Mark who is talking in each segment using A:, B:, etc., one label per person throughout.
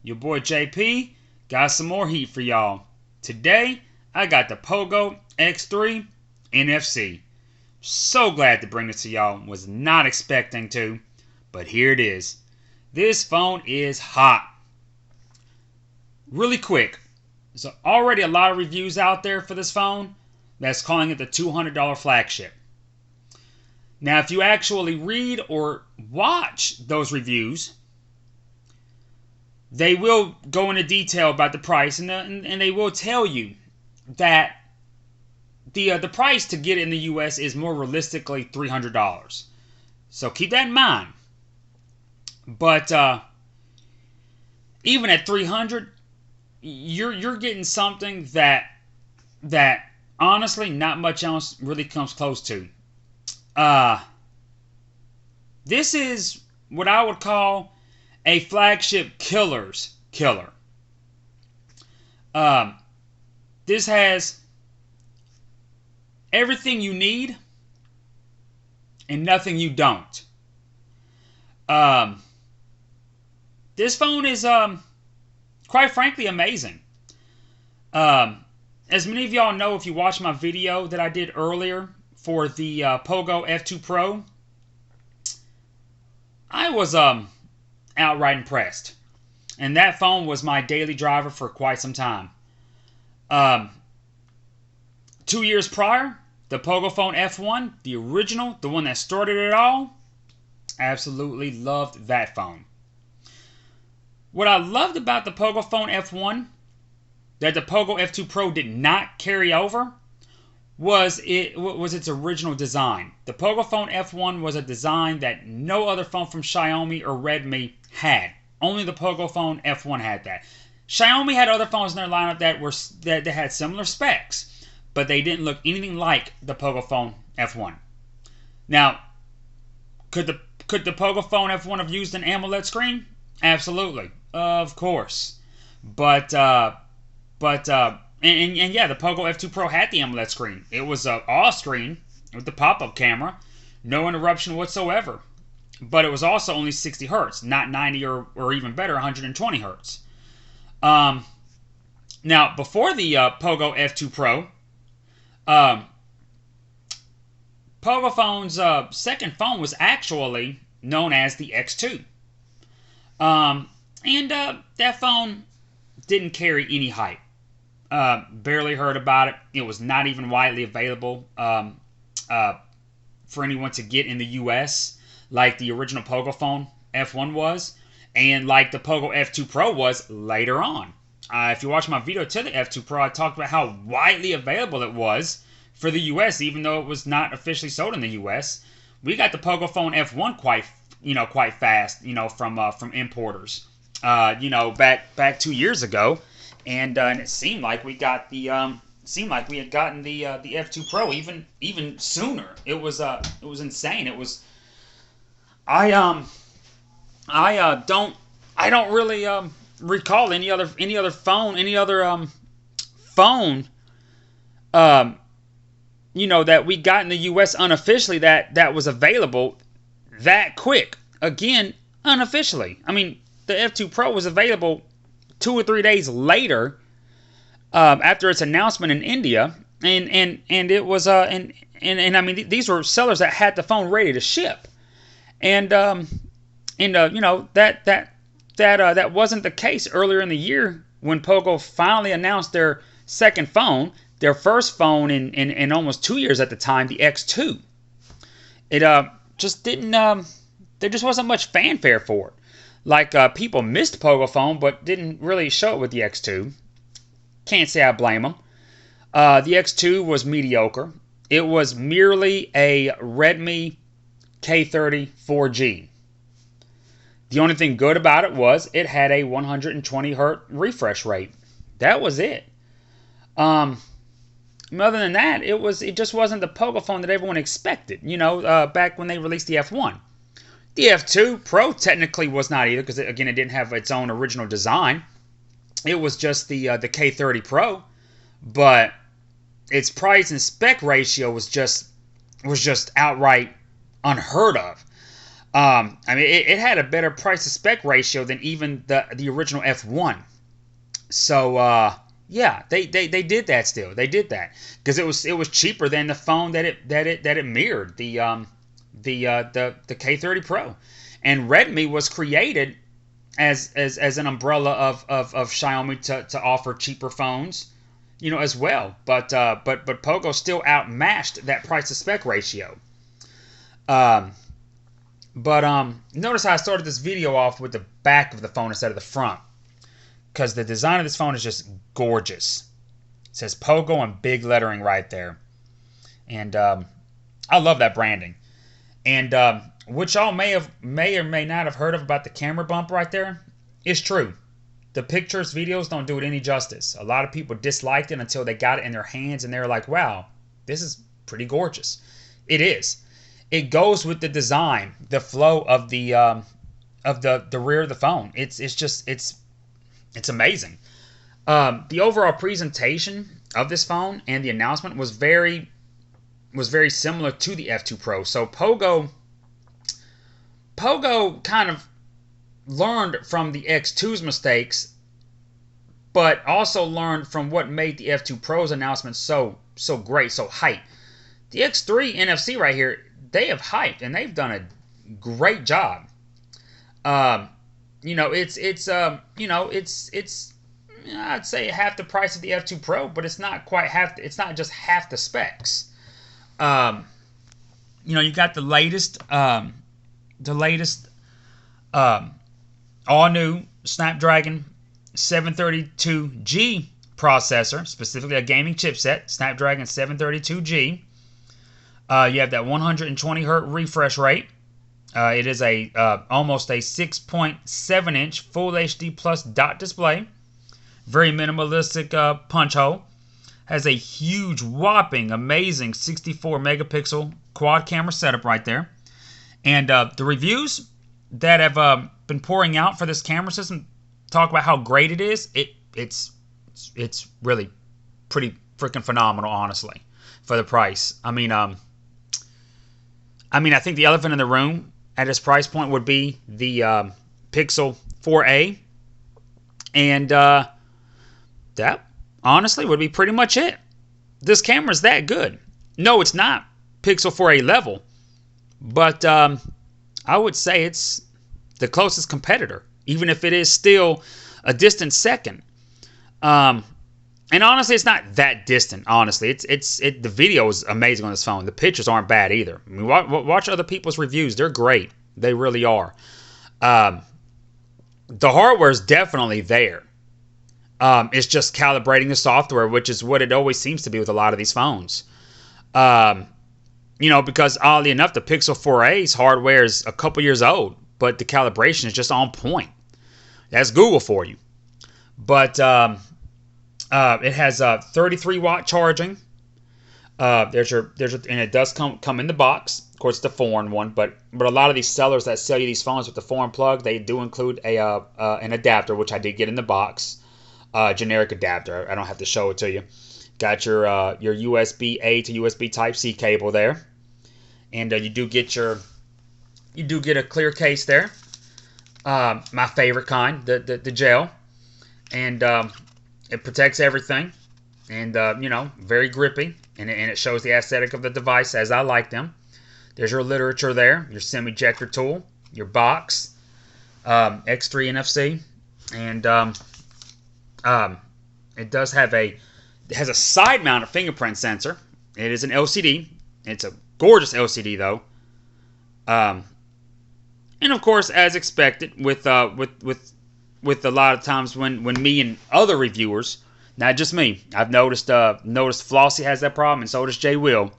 A: Your boy JP got some more heat for y'all. Today, I got the Poco X3 NFC. So glad to bring this to y'all. Was not expecting to, but here it is. This phone is hot. Really quick. There's already a lot of reviews out there for this phone that's calling it the $200 flagship. Now, if you actually read or watch those reviews, they will go into detail about the price, and they will tell you that the price to get it in the U.S. is more realistically $300. So keep that in mind. But even at $300, you're getting something that honestly not much else really comes close to. This is what I would call a flagship killer's killer. This has everything you need and nothing you don't. This phone is quite frankly amazing. As many of y'all know, if you watched my video that I did earlier for the Poco F2 Pro, I was outright impressed. And that phone was my daily driver for quite some time. 2 years prior, the Poco Phone F1, the original, the one that started it all, absolutely loved that phone. What I loved about the Poco Phone F1 that the Poco F2 Pro did not carry over was its original design. The Poco Phone F1 was a design that no other phone from Xiaomi or Redmi had. Only the Poco Phone F1 had that. Xiaomi had other phones in their lineup that had similar specs, but they didn't look anything like the Poco Phone F1. Now, could the Poco Phone F1 have used an AMOLED screen? Absolutely, of course. But yeah, the Poco F2 Pro had the AMOLED screen. It was an AW screen with the pop-up camera, no interruption whatsoever. But it was also only 60 hertz, not 90 or even better, 120 hertz. Now, before the Poco F2 Pro, Poco Phone's second phone was actually known as the X2. That phone didn't carry any hype. Barely heard about it. It was not even widely available for anyone to get in the U.S. like the original Poco Phone F1 was, and like the Poco F2 Pro was later on. If you watch my video to the F2 Pro, I talked about how widely available it was for the U.S., even though it was not officially sold in the U.S. We got the Poco Phone F1 quite fast, from importers, back 2 years ago, and it seemed like we got the we had gotten the F2 Pro even sooner. It was insane. It was. I don't really recall any other phone that we got in the U.S. unofficially that was available that quick. Again, unofficially. I mean, the F2 Pro was available 2 or 3 days later after its announcement in India, and it was I mean, these were sellers that had the phone ready to ship. And that wasn't the case earlier in the year when Poco finally announced their second phone, their first phone in almost 2 years at the time, the X2. It just didn't. There just wasn't much fanfare for it. Like people missed Poco Phone, but didn't really show it with the X2. Can't say I blame them. The X2 was mediocre. It was merely a Redmi K30 4G. The only thing good about it was it had a 120 hertz refresh rate. That was it. Other than that, it just wasn't the Poco phone that everyone expected. Back when they released the F1, the F2 Pro technically was not either, because again, it didn't have its own original design. It was just the K30 Pro, but its price and spec ratio was just outright unheard of. I mean, it had a better price to spec ratio than even the original F1. So yeah, they did that still. They did that because it was cheaper than the phone that it mirrored, the K30 Pro. And Redmi was created as an umbrella of Xiaomi to offer cheaper phones, as well. But Poco still outmatched that price to spec ratio. Um, but notice how I started this video off with the back of the phone instead of the front, because the design of this phone is just gorgeous. It says Poco in big lettering right there, and I love that branding. And what y'all may or may not have heard of about the camera bump right there is true. The pictures, videos don't do it any justice. A lot of people disliked it until they got it in their hands and they were like, wow, this is pretty gorgeous. It is. It goes with the design, the flow of the rear of the phone. It's amazing. The overall presentation of this phone and the announcement was very similar to the F2 Pro. So Poco kind of learned from the X2's mistakes, but also learned from what made the F2 Pro's announcement so great, so hype. The X3 NFC right here, they have hyped and they've done a great job. It's I'd say half the price of the F2 Pro, but it's not quite half. It's not just half the specs. You got the latest all new Snapdragon 732G processor, specifically a gaming chipset, Snapdragon 732G. You have that 120 hertz refresh rate. It is almost a 6.7 inch Full HD Plus dot display. Very minimalistic punch hole. Has a huge, whopping, amazing 64 megapixel quad camera setup right there. And the reviews that have been pouring out for this camera system talk about how great it is. It's really pretty freaking phenomenal, honestly, for the price. I mean, I think the elephant in the room at this price point would be the Pixel 4a, and that honestly would be pretty much it. This camera is that good. No, it's not Pixel 4a level, but I would say it's the closest competitor, even if it is still a distant second. And honestly, it's not that distant. Honestly, the video is amazing on this phone. The pictures aren't bad either. I mean, watch other people's reviews; they're great. They really are. The hardware is definitely there. It's just calibrating the software, which is what it always seems to be with a lot of these phones. Because oddly enough, the Pixel 4a's hardware is a couple years old, but the calibration is just on point. That's Google for you. But it has 33 watt charging. And it does come in the box. Of course, it's the foreign one, but a lot of these sellers that sell you these phones with the foreign plug, they do include an adapter, which I did get in the box. Generic adapter. I don't have to show it to you. Got your USB A to USB Type C cable there, and you do get a clear case there. My favorite kind, the gel, and it protects everything, and very grippy, and it shows the aesthetic of the device as I like them. There's your literature there, your SIM ejector tool, your box, X3 NFC, and it does have it has a side-mounted fingerprint sensor. It is an LCD. It's a gorgeous LCD though. And of course, as expected, with a lot of times when me and other reviewers, not just me, I've noticed Flossie has that problem, and so does Jay Will.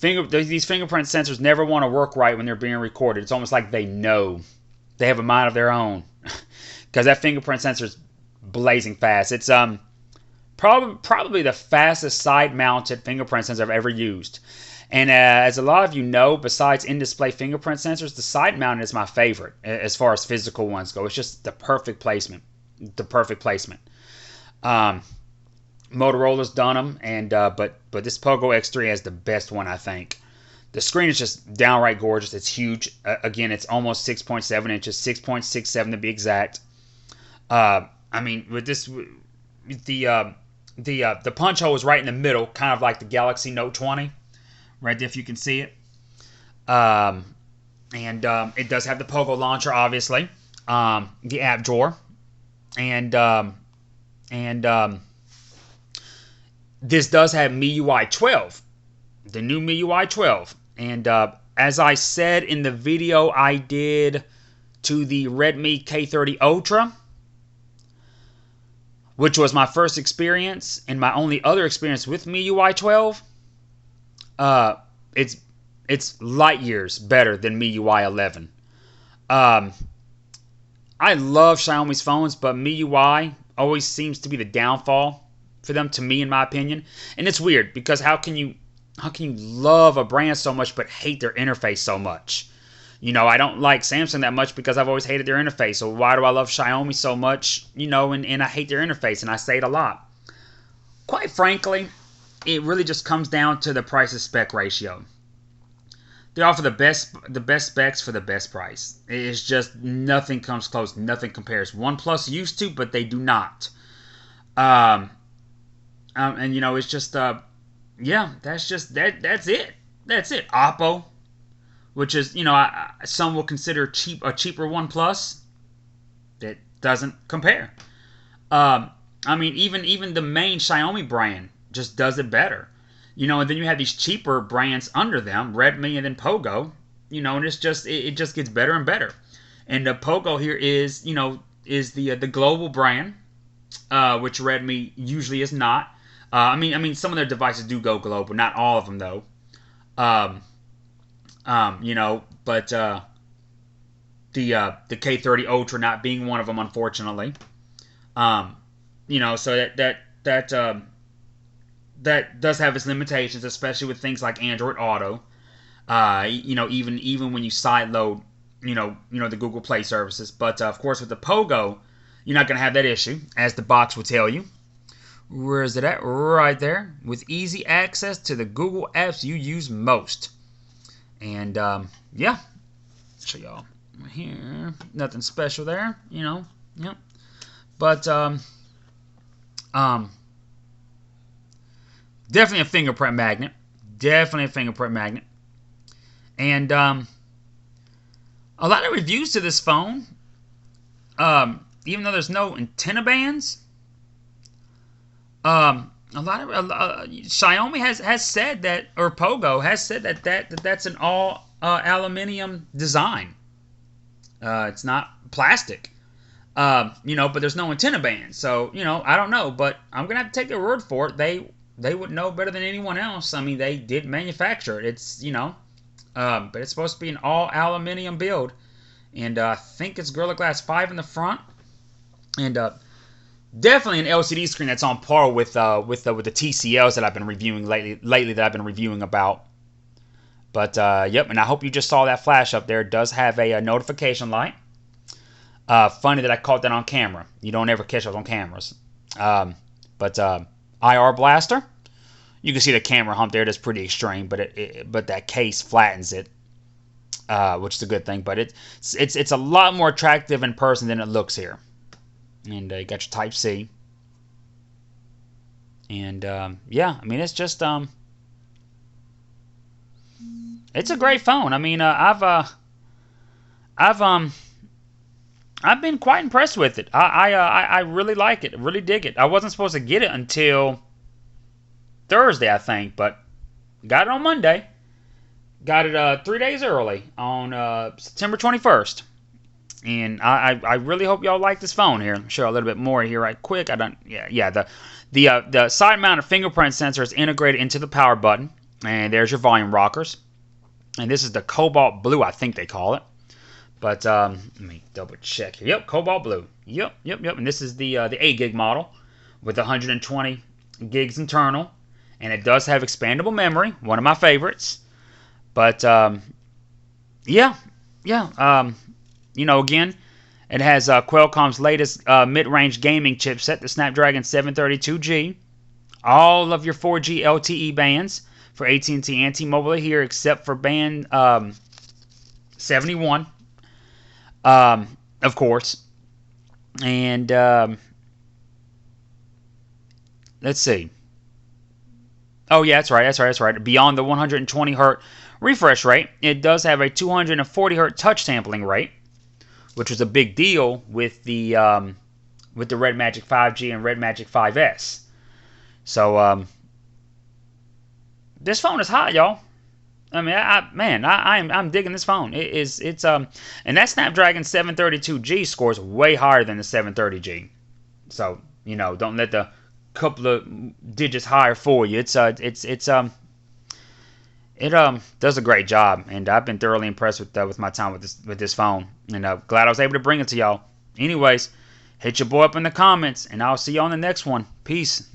A: These fingerprint sensors never want to work right when they're being recorded. It's almost like they know. They have a mind of their own, because that fingerprint sensor is blazing fast. It's probably the fastest side-mounted fingerprint sensor I've ever used. And as a lot of you know, besides in-display fingerprint sensors, the side-mounted is my favorite as far as physical ones go. It's just the perfect placement. Motorola's done them, and but this Poco X3 has the best one, I think. The screen is just downright gorgeous. It's huge. Again, it's almost 6.7 inches, 6.67 to be exact. I mean, with this, the punch hole is right in the middle, kind of like the Galaxy Note 20, right there if you can see it. And it does have the Poco launcher, obviously, the app drawer, and this does have MIUI 12, the new MIUI 12. And as I said in the video I did to the Redmi K30 Ultra, which was my first experience and my only other experience with MIUI 12, it's light years better than MIUI 11. I love Xiaomi's phones, but MIUI always seems to be the downfall for them, to me, in my opinion. And it's weird, because how can you love a brand so much but hate their interface so much? You know, I don't like Samsung that much because I've always hated their interface. So why do I love Xiaomi so much? You know, and I hate their interface, and I say it a lot. Quite frankly, it really just comes down to the price to spec ratio. They offer the best specs for the best price. It's just nothing comes close, nothing compares. OnePlus used to, but they do not. And you know, it's just yeah, that's it. That's it. Oppo, which is, you know, some will consider a cheaper OnePlus, that doesn't compare. I mean, even the main Xiaomi brand just does it better. You know, and then you have these cheaper brands under them, Redmi and then Poco. You know, and it just gets better and better. And the Poco here is, you know, is the global brand, which Redmi usually is not. I mean, some of their devices do go global, not all of them though. You know, but the K30 Ultra not being one of them, unfortunately. You know, so that does have its limitations, especially with things like Android Auto. You know, even when you sideload, you know the Google Play services. But of course, with the Poco, you're not going to have that issue, as the box will tell you. Where is it at? Right there, with easy access to the Google apps you use most. And yeah, show y'all here. Nothing special there, you know. Yep. But definitely a fingerprint magnet. And a lot of reviews to this phone, even though there's no antenna bands, a lot of Xiaomi has said that, or Poco has said that's an all aluminium design. It's not plastic. You know, but there's no antenna band. So, you know, I don't know, but I'm gonna have to take their word for it. They would know better than anyone else. I mean, they did manufacture it. It's, you know, but it's supposed to be an all aluminium build, and I think it's Gorilla Glass 5 in the front, and definitely an LCD screen that's on par with the TCLs that I've been reviewing lately that I've been reviewing about. But yep, and I hope you just saw that flash up there. It does have a notification light. Funny that I caught that on camera. You don't ever catch those on cameras. But IR blaster. You can see the camera hump there. That's pretty extreme, but that case flattens it, which is a good thing. But it's a lot more attractive in person than it looks here. And you got your Type C. And yeah, I mean, it's just it's a great phone. I mean, I've been quite impressed with it. I really like it. Really dig it. I wasn't supposed to get it until Thursday, I think, but got it on Monday. Got it 3 days early on September 21st. And I really hope y'all like this phone here. Let me show you a little bit more here right quick. The side-mounted fingerprint sensor is integrated into the power button, and there's your volume rockers. And this is the cobalt blue, I think they call it. But let me double check here. Yep, cobalt blue. Yep. And this is the 8 gig model with 120 gigs internal, and it does have expandable memory, one of my favorites. But yeah. You know, again, it has Qualcomm's latest mid-range gaming chipset, the Snapdragon 732G. All of your 4G LTE bands, for AT&T and T-Mobile here, except for band 71, of course. And let's see. Oh yeah, that's right. Beyond the 120 hertz refresh rate, it does have a 240 hertz touch sampling rate, which was a big deal with the Red Magic 5G and Red Magic 5S. So this phone is hot, y'all. I mean, I'm digging this phone. And that Snapdragon 732G scores way higher than the 730G. So don't let the couple of digits higher for you. It does a great job, and I've been thoroughly impressed with my time with this phone, and glad I was able to bring it to y'all. Anyways, hit your boy up in the comments, and I'll see you on the next one. Peace.